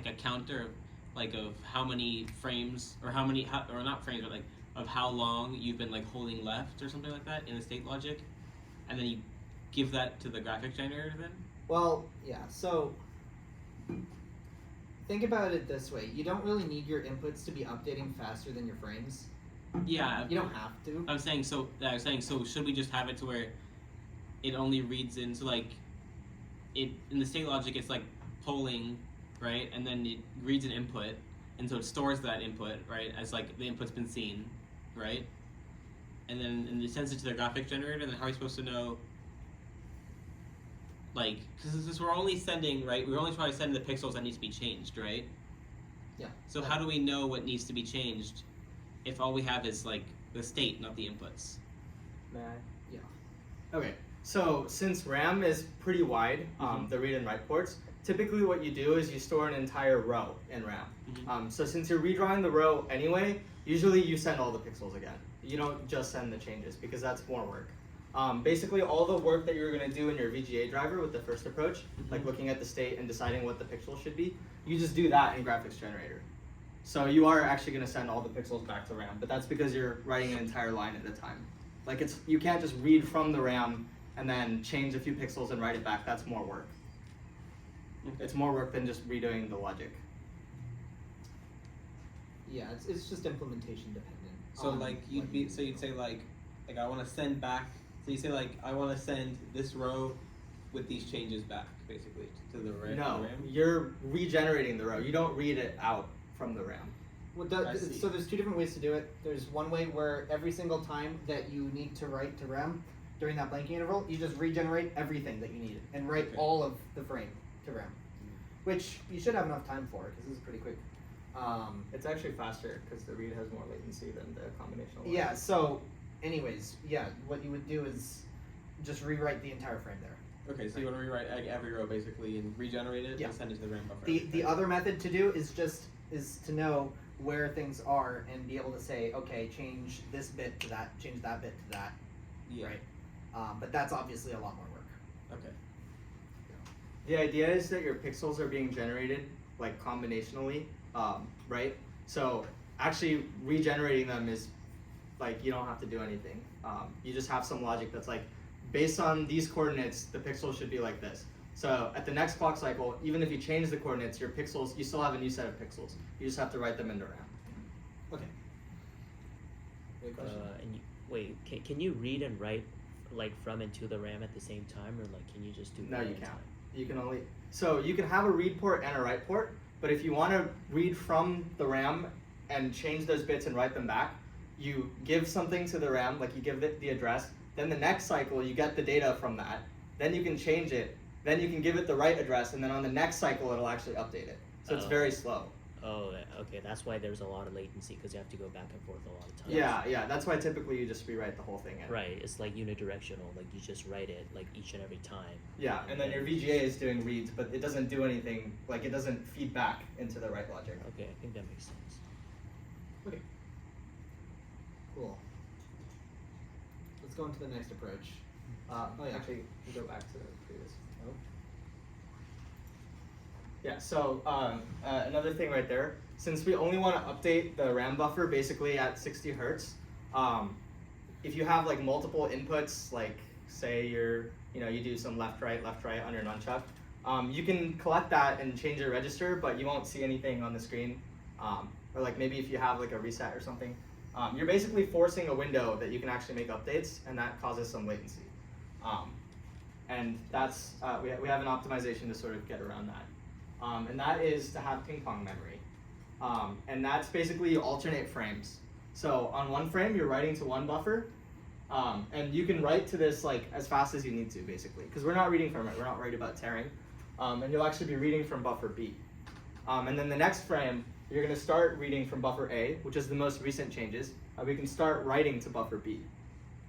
a counter, like of how many frames or or not frames, but like of how long you've been like holding left or something like that in the state logic, and then you give that to the graphics generator then? Well, yeah, so think about it this way. You don't really need your inputs to be updating faster than your frames. Yeah. You don't have to. I was saying so. Should we just have it to where it only reads in? So like, it in the state logic, it's like polling, right? And then it reads an input, and so it stores that input, right, as like the input's been seen, right? And then it sends it to the graphics generator. And then how are we supposed to know? Like, because we're only sending, right? We're only trying to send the pixels that need to be changed, right? Yeah. So how do we know what needs to be changed if all we have is like the state, not the inputs? May I? Yeah. Okay, so since RAM is pretty wide, the read and write ports, typically what you do is you store an entire row in RAM. Mhm. So since you're redrawing the row anyway, usually you send all the pixels again. You don't just send the changes because that's more work. Basically all the work that you're going to do in your VGA driver with the first approach, like looking at the state and deciding what the pixels should be, you just do that in graphics generator. So you are actually going to send all the pixels back to RAM, but that's because you're writing an entire line at a time. Like you can't just read from the RAM and then change a few pixels and write it back. That's more work. Okay. It's more work than just redoing the logic. Yeah, it's just implementation dependent. So on like what you'd say like I want to send back. So you say like I want to send this row with these changes back basically to the RAM. No, the RAM? you're regenerating the row. You don't read it out from the RAM. I see. So there's two different ways to do it. There's one way where every single time that you need to write to RAM during that blanking interval, you just regenerate everything that you needed and write Okay. all of the frame to RAM, which you should have enough time for because this is pretty quick. It's actually faster because the read has more latency than the combinational one. Yeah. So, anyways, yeah, what you would do is just rewrite the entire frame there. Okay, so you want to rewrite every row basically and regenerate it Yeah. and send it to the RAM buffer. The other method to do is to know where things are and be able to say, okay, change this bit to that, change that bit to that, Yeah. right? But that's obviously a lot more work. Okay. The idea is that your pixels are being generated like combinationally, right? So actually regenerating them is like you don't have to do anything. You just have some logic that's like based on these coordinates, the pixels should be like this. So at the next clock cycle, even if you change the coordinates, your pixels, you still have a new set of pixels. You just have to write them into RAM. Okay. Good question. And wait, can you read and write like from and to the RAM at the same time, or like can you just do No, one you at a can't. time? You can only, so you can have a read port and a write port, but if you want to read from the RAM and change those bits and write them back, you give something to the RAM, like you give it the address, then the next cycle you get the data from that, then you can change it, then you can give it the right address, and then on the next cycle it'll actually update it. So it's Oh. very slow. Oh, okay. That's why there's a lot of latency because you have to go back and forth a lot of times. Yeah, that's why typically you just rewrite the whole thing in. Right. It's like unidirectional. Like you just write it like each and every time. Yeah, and then your VGA is doing reads, but it doesn't do anything, like it doesn't feed back into the write logic. Okay, I think that makes sense. Okay. Cool. Let's go into the next approach. Oh yeah. Actually, we go back to the previous. Oh. Yeah, so another thing right there, since we only want to update the RAM buffer basically at 60 hertz, if you have like multiple inputs, like say you do some left right on your nunchuck, you can collect that and change your register, but you won't see anything on the screen. Or like maybe if you have like a reset or something, you're basically forcing a window that you can actually make updates, and that causes some latency. And that's we have an optimization to sort of get around that. And that is to have ping pong memory. And that's basically you alternate frames. So on one frame, you're writing to one buffer, and you can write to this like as fast as you need to, basically, because we're not reading from it. We're not worried about tearing. And you'll actually be reading from buffer B. And then the next frame, you're going to start reading from buffer A, which is the most recent changes. We can start writing to buffer B.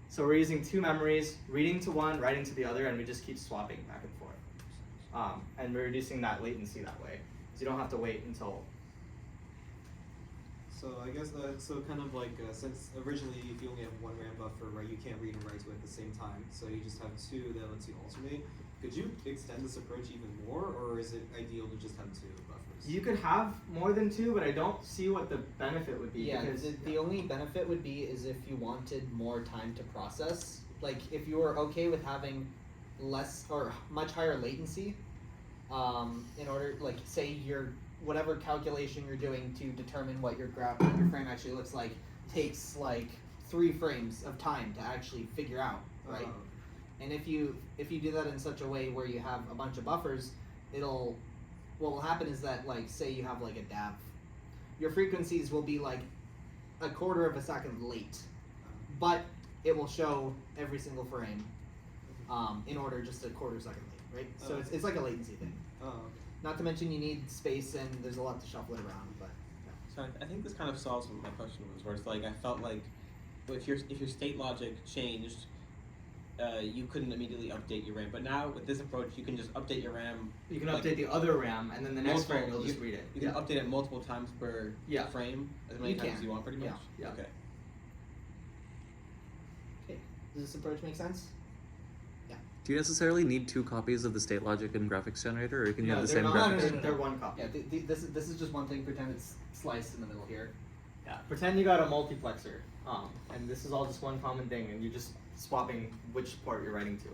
So we're using two memories, reading to one, writing to the other, and we just keep swapping back and forth. And we're reducing that latency that way, so you don't have to wait until. So I guess so kind of like since originally if you only have one RAM buffer, right, you can't read and write to it at the same time. So you just have two that lets you alternate. Could you extend this approach even more, or is it ideal to just have two buffers? You could have more than two, but I don't see what the benefit would be. Yeah, because, the only benefit would be is if you wanted more time to process. Like if you were okay with having less or much higher latency, in order, like say whatever calculation you're doing to determine what your frame actually looks like takes like 3 frames of time to actually figure out, right? And if you do that in such a way where you have a bunch of buffers, what will happen is that, like, say you have like a DAV, your frequencies will be like a quarter of a second late, but it will show every single frame in order just a quarter second late, right? So it's like a latency thing. Oh, okay. Not to mention you need space and there's a lot to shuffle it around, but So I think this kind of solves what my question was, where it's like I felt like if your state logic changed, you couldn't immediately update your RAM. But now with this approach, you can just update your RAM. you can update the other RAM, and then the next frame you'll just read it. You can update it multiple times per frame, as many times as you want, pretty much. Yeah. Okay. okay. Does this approach make sense? Do you necessarily need 2 copies of the state logic and graphics generator, or you can No, have the they're same not. graphics? They're one copy. Yeah, this is just one thing. Pretend it's sliced in the middle here. Yeah. Pretend you got a multiplexer, and this is all just one common thing, and you're just swapping which port you're writing to.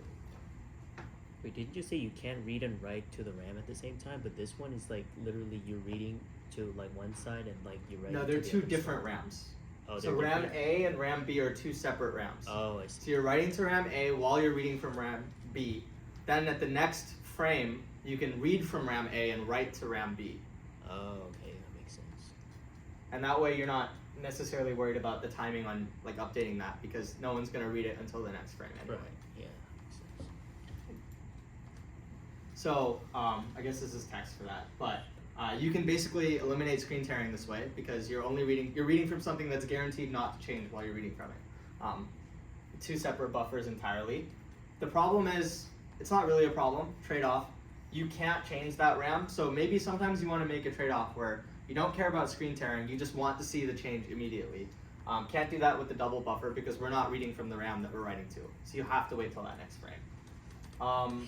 Wait, didn't you say you can't read and write to the RAM at the same time? But this one is like literally you're reading to like one side and like you're writing. No, they're to the two other different side. RAMs. Oh, So they're RAM different. A and RAM B are 2 separate RAMs. Oh, I So see. you're writing to RAM A while you're reading from RAM B. Then at the next frame, you can read from RAM A and write to RAM B. Oh, okay, that makes sense. And that way you're not necessarily worried about the timing on like updating that, because no one's gonna read it until the next frame anyway. Right. Yeah, makes sense. So I guess this is text for that, but you can basically eliminate screen tearing this way because you're reading from something that's guaranteed not to change while you're reading from it. 2 separate buffers entirely. The problem is, it's not really a problem, trade-off. You can't change that RAM, so maybe sometimes you want to make a trade-off where you don't care about screen tearing, you just want to see the change immediately. Can't do that with the double buffer because we're not reading from the RAM that we're writing to, so you have to wait till that next frame.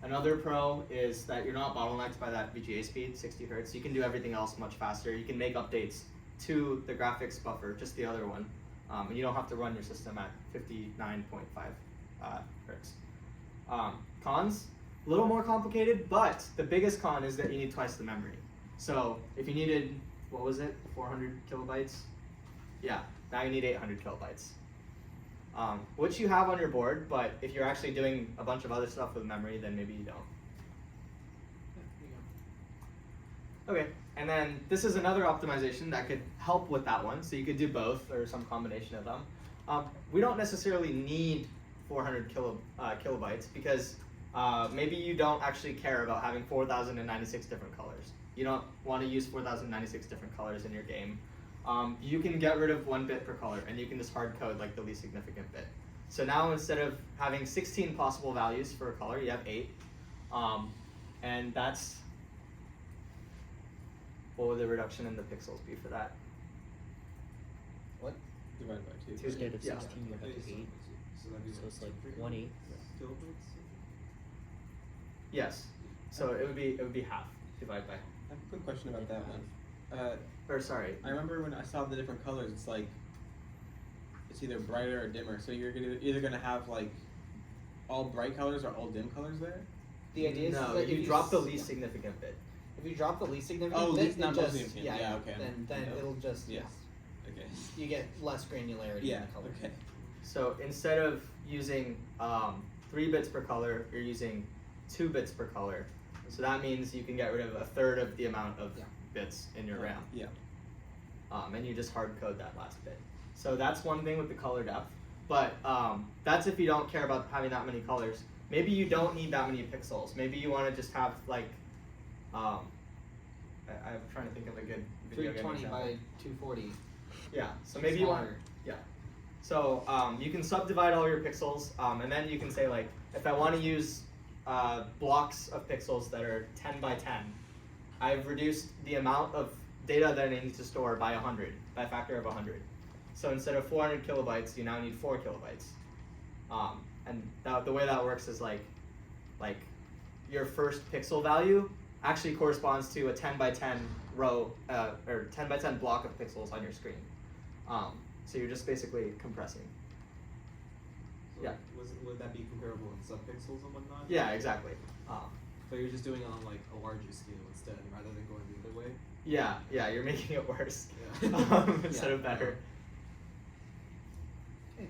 Another pro is that you're not bottlenecked by that VGA speed, 60 hertz. You can do everything else much faster. You can make updates to the graphics buffer, just the other one, and you don't have to run your system at 59.5 hertz. Cons, a little more complicated, but the biggest con is that you need twice the memory. So if you needed, what was it, 400 kilobytes? Yeah, now you need 800 kilobytes. Which you have on your board, but if you're actually doing a bunch of other stuff with memory, then maybe you don't. Okay, and then this is another optimization that could help with that one, so you could do both or some combination of them. We don't necessarily need 400 kilobytes because maybe you don't actually care about having 4,096 different colors. You don't want to use 4,096 different colors in your game. You can get rid of 1 bit per color, and you can just hard code like the least significant bit. So now instead of having 16 possible values for a color, you have 8. And that's, what would the reduction in the pixels be for that? What? Divided by 2. Two. Instead of Yeah. 16, you have 8. So that'd be So like it's like 3 1/8. kilobytes. Yes. So it would be half divided by. I have a quick question about that one. Or sorry. I remember when I saw the different colors, it's like it's either brighter or dimmer. So you're either gonna have like all bright colors or all dim colors there. The idea is No, that you if drop the s- least significant bit. If you drop the least significant Oh, bit, least, not it most just significant. yeah, Yeah, okay. then Yeah. it'll just Yes. Okay. you get less granularity in Yeah. the color. Okay. So instead of using 3 bits per color, you're using 2 bits per color. So that means you can get rid of a third of the amount of Yeah. bits in your RAM. Yeah. And you just hard code that last bit. So that's one thing with the color depth. But that's if you don't care about having that many colors. Maybe you don't need that many pixels. Maybe you want to just have like, I'm trying to think of a good video game 320 example. by 240. Yeah. So maybe you want. Smaller. Yeah. So you can subdivide all your pixels, and then you can say like, if I want to use blocks of pixels that are 10 by 10, I've reduced the amount of data that I need to store by 100, by a factor of 100. So instead of 400 kilobytes, you now need 4 kilobytes. And the way that works is like your first pixel value actually corresponds to a 10 by 10 row, or 10 by 10 block of pixels on your screen. So you're just basically compressing. So Yeah. Would that be comparable in subpixels and whatnot? Yeah, exactly. But you're just doing it on like a larger scale instead, rather than going the other way. Yeah, you're making it worse Yeah. instead of better. Okay.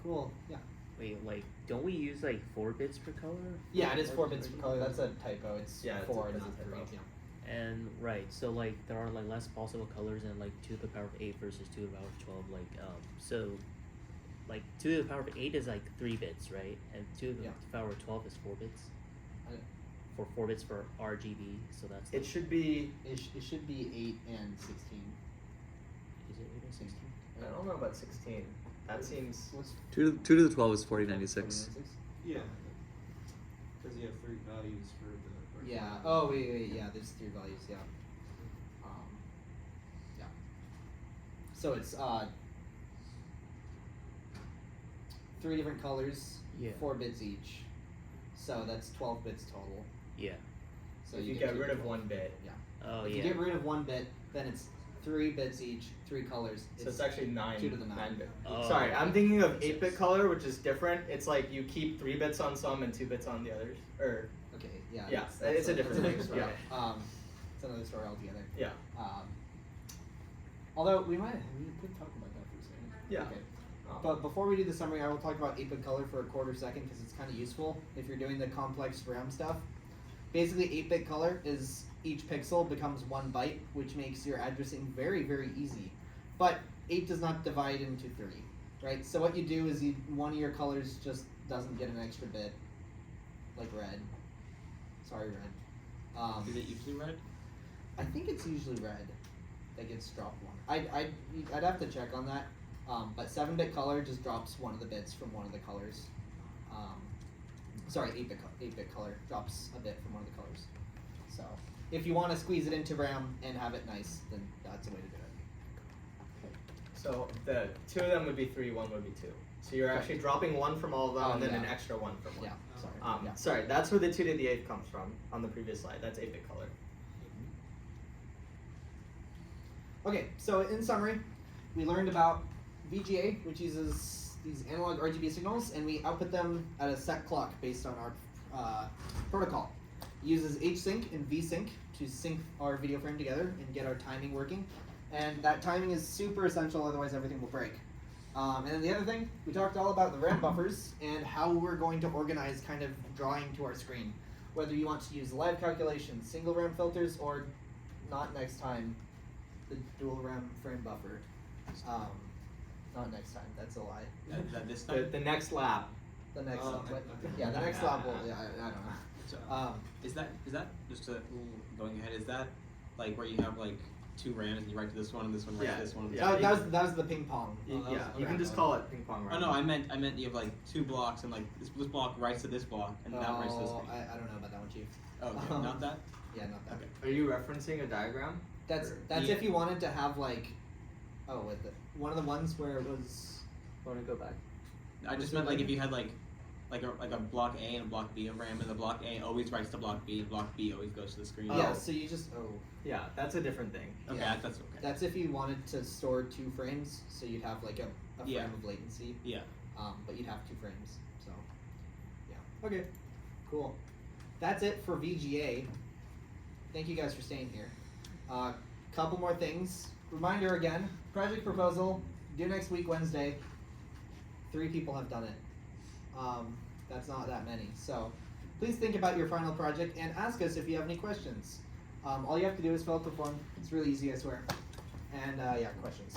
Cool. Yeah. Wait, like, don't we use like 4 bits per color? Yeah, it is 4 bits per color. That's a typo. It's Yeah, it's 4, a not 3. typo. Yeah. And right, so like there are like less possible colors and like 2 to the power of 8 versus 2 to the power of 12. Like so, like 2 to the power of 8 is like 3 bits, right? And 2 to the Yeah. power of 12 is 4 bits. I- For 4 bits for RGB, so that's. It should be. It should be 8 and 16. Is it 8 or 16? I don't know about 16. That seems. What's 2 to the 12 is 4096. 46? Yeah. Because you have 3 values for the. Yeah. Oh wait. Yeah, there's 3 values. Yeah. Yeah. So it's 3 different colors, Yeah. 4 bits each. So that's 12 bits total. Yeah. So If you get 2 rid of 12. 1 bit. Yeah. Oh If yeah. you get rid of 1 bit, then it's 3 bits each, 3 colors. So it's actually 9. 2 to the 9. 9 bit. Oh. Sorry, I'm thinking of 8-bit color, which is different. It's like you keep 3 bits on some and 2 bits on the others. Or Okay. Yeah. Yeah, that's it's a different that's thing, another yeah. story. It's another story altogether. yeah. Although we could talk about that for a second. Yeah. Okay. But before we do the summary, I will talk about 8-bit color for a quarter second because it's kind of useful if you're doing the complex RAM stuff. Basically, 8-bit color is each pixel becomes 1 byte, which makes your addressing very, very easy. But 8 does not divide into 3, right? So what you do is one of your colors just doesn't get an extra bit, like red. Sorry, red. Is it usually red? I think it's usually red that gets dropped 1. I'd have to check on that. But 7-bit color just drops 1 of the bits from one of the colors. Sorry, 8-bit color drops a bit from one of the colors. So if you want to squeeze it into RAM and have it nice, then that's a way to do it. So the 2 of them would be 3, 1 would be 2. So you're Okay. actually dropping 1 from all of them Oh, and then yeah. an extra 1 from 1. Yeah, sorry. Yeah. Sorry, that's where the 2 to the 8th comes from on the previous slide. That's 8-bit color. Okay, so in summary, we learned about VGA, which uses these analog RGB signals, and we output them at a set clock based on our protocol. It uses HSync and VSync to sync our video frame together and get our timing working. And that timing is super essential, otherwise everything will break. And then the other thing, we talked all about the RAM buffers and how we're going to organize kind of drawing to our screen. Whether you want to use live calculations, single RAM filters, or not next time, the dual RAM frame buffer. Not next time, that's a lie. That this time? The next lab. The next Oh, lab, okay. yeah, the next lab will, yeah, I don't know. So, is that just going ahead? Is that like where you have like 2 RAMs and you write to this one and this one writes Yeah, to this one? And yeah. That was the ping pong. Yeah, you can just call it ping pong. Oh no, I meant you have like 2 blocks and like this block writes to this block and that writes to this block. I don't know about that one, Chief. Oh, okay, not that. Yeah, not that. Okay. Are you referencing a diagram? That's Or- that's Yeah. if you wanted to have like, one of the ones where it was. Want to go back? I just meant like if you had like a block A and a block B of RAM, and the block A always writes to block B, and block B always goes to the screen. Yeah, so you just Yeah, that's a different thing. Okay, yeah. that's okay. That's if you wanted to store 2 frames, so you'd have like a frame Yeah. of latency. Yeah. But you'd have 2 frames. So yeah. Okay. Cool. That's it for VGA. Thank you guys for staying here. Couple more things. Reminder again, project proposal due next week Wednesday. 3 people have done it. That's not that many. So please think about your final project and ask us if you have any questions. All you have to do is fill out the form. It's really easy, I swear. And yeah, questions.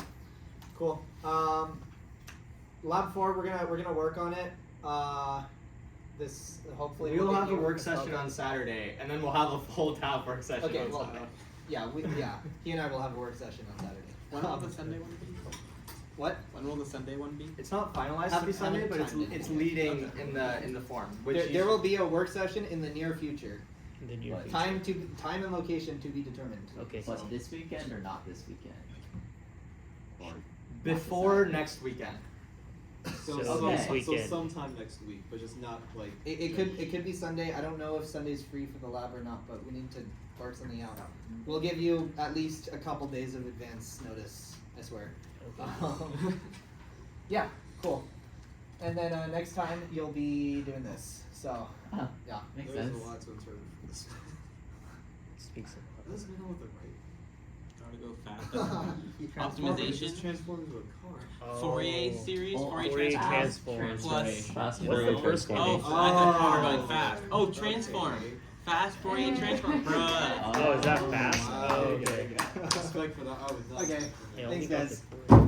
Cool. Lab 4, we're gonna work on it. This hopefully We'll get have a you work session okay. on Saturday, and then we'll have a full DAV work session Okay, on well, Saturday. yeah, he and I will have a work session on Saturday. When will the Sunday one be? What? When will the Sunday one be? It's not finalized to Haven't- be Sunday, but haven't timed it's it. leading Okay. in the form. Which There will be a work session in the near future. In the near future. Time and location to be determined. Okay. But this weekend or not this weekend? Or before next weekend. So, So so, this so weekend. sometime next week, but just not like. It could be Sunday. I don't know if Sunday's free for the lab or not, but we need to work something out. We'll give you at least a couple days of advance notice. I swear. Yeah, cool. And then next time you'll be doing this. So Huh. yeah. Makes There's sense. a lot to interpret from this. Speaks What does it know with the right? Try to go fast. Optimization. Just transform into a car. Fourier series, Oh, Fourier Fourier transform. transform. Plus- Fast What's the Fourier first one? Oh, transform. I thought you were going fast. Oh, transform. Fast Fourier transform, bruh. Oh, is that fast? Wow, Oh, okay. Respect for that. I was not. Okay. Yeah, Thanks, only got guys. the four.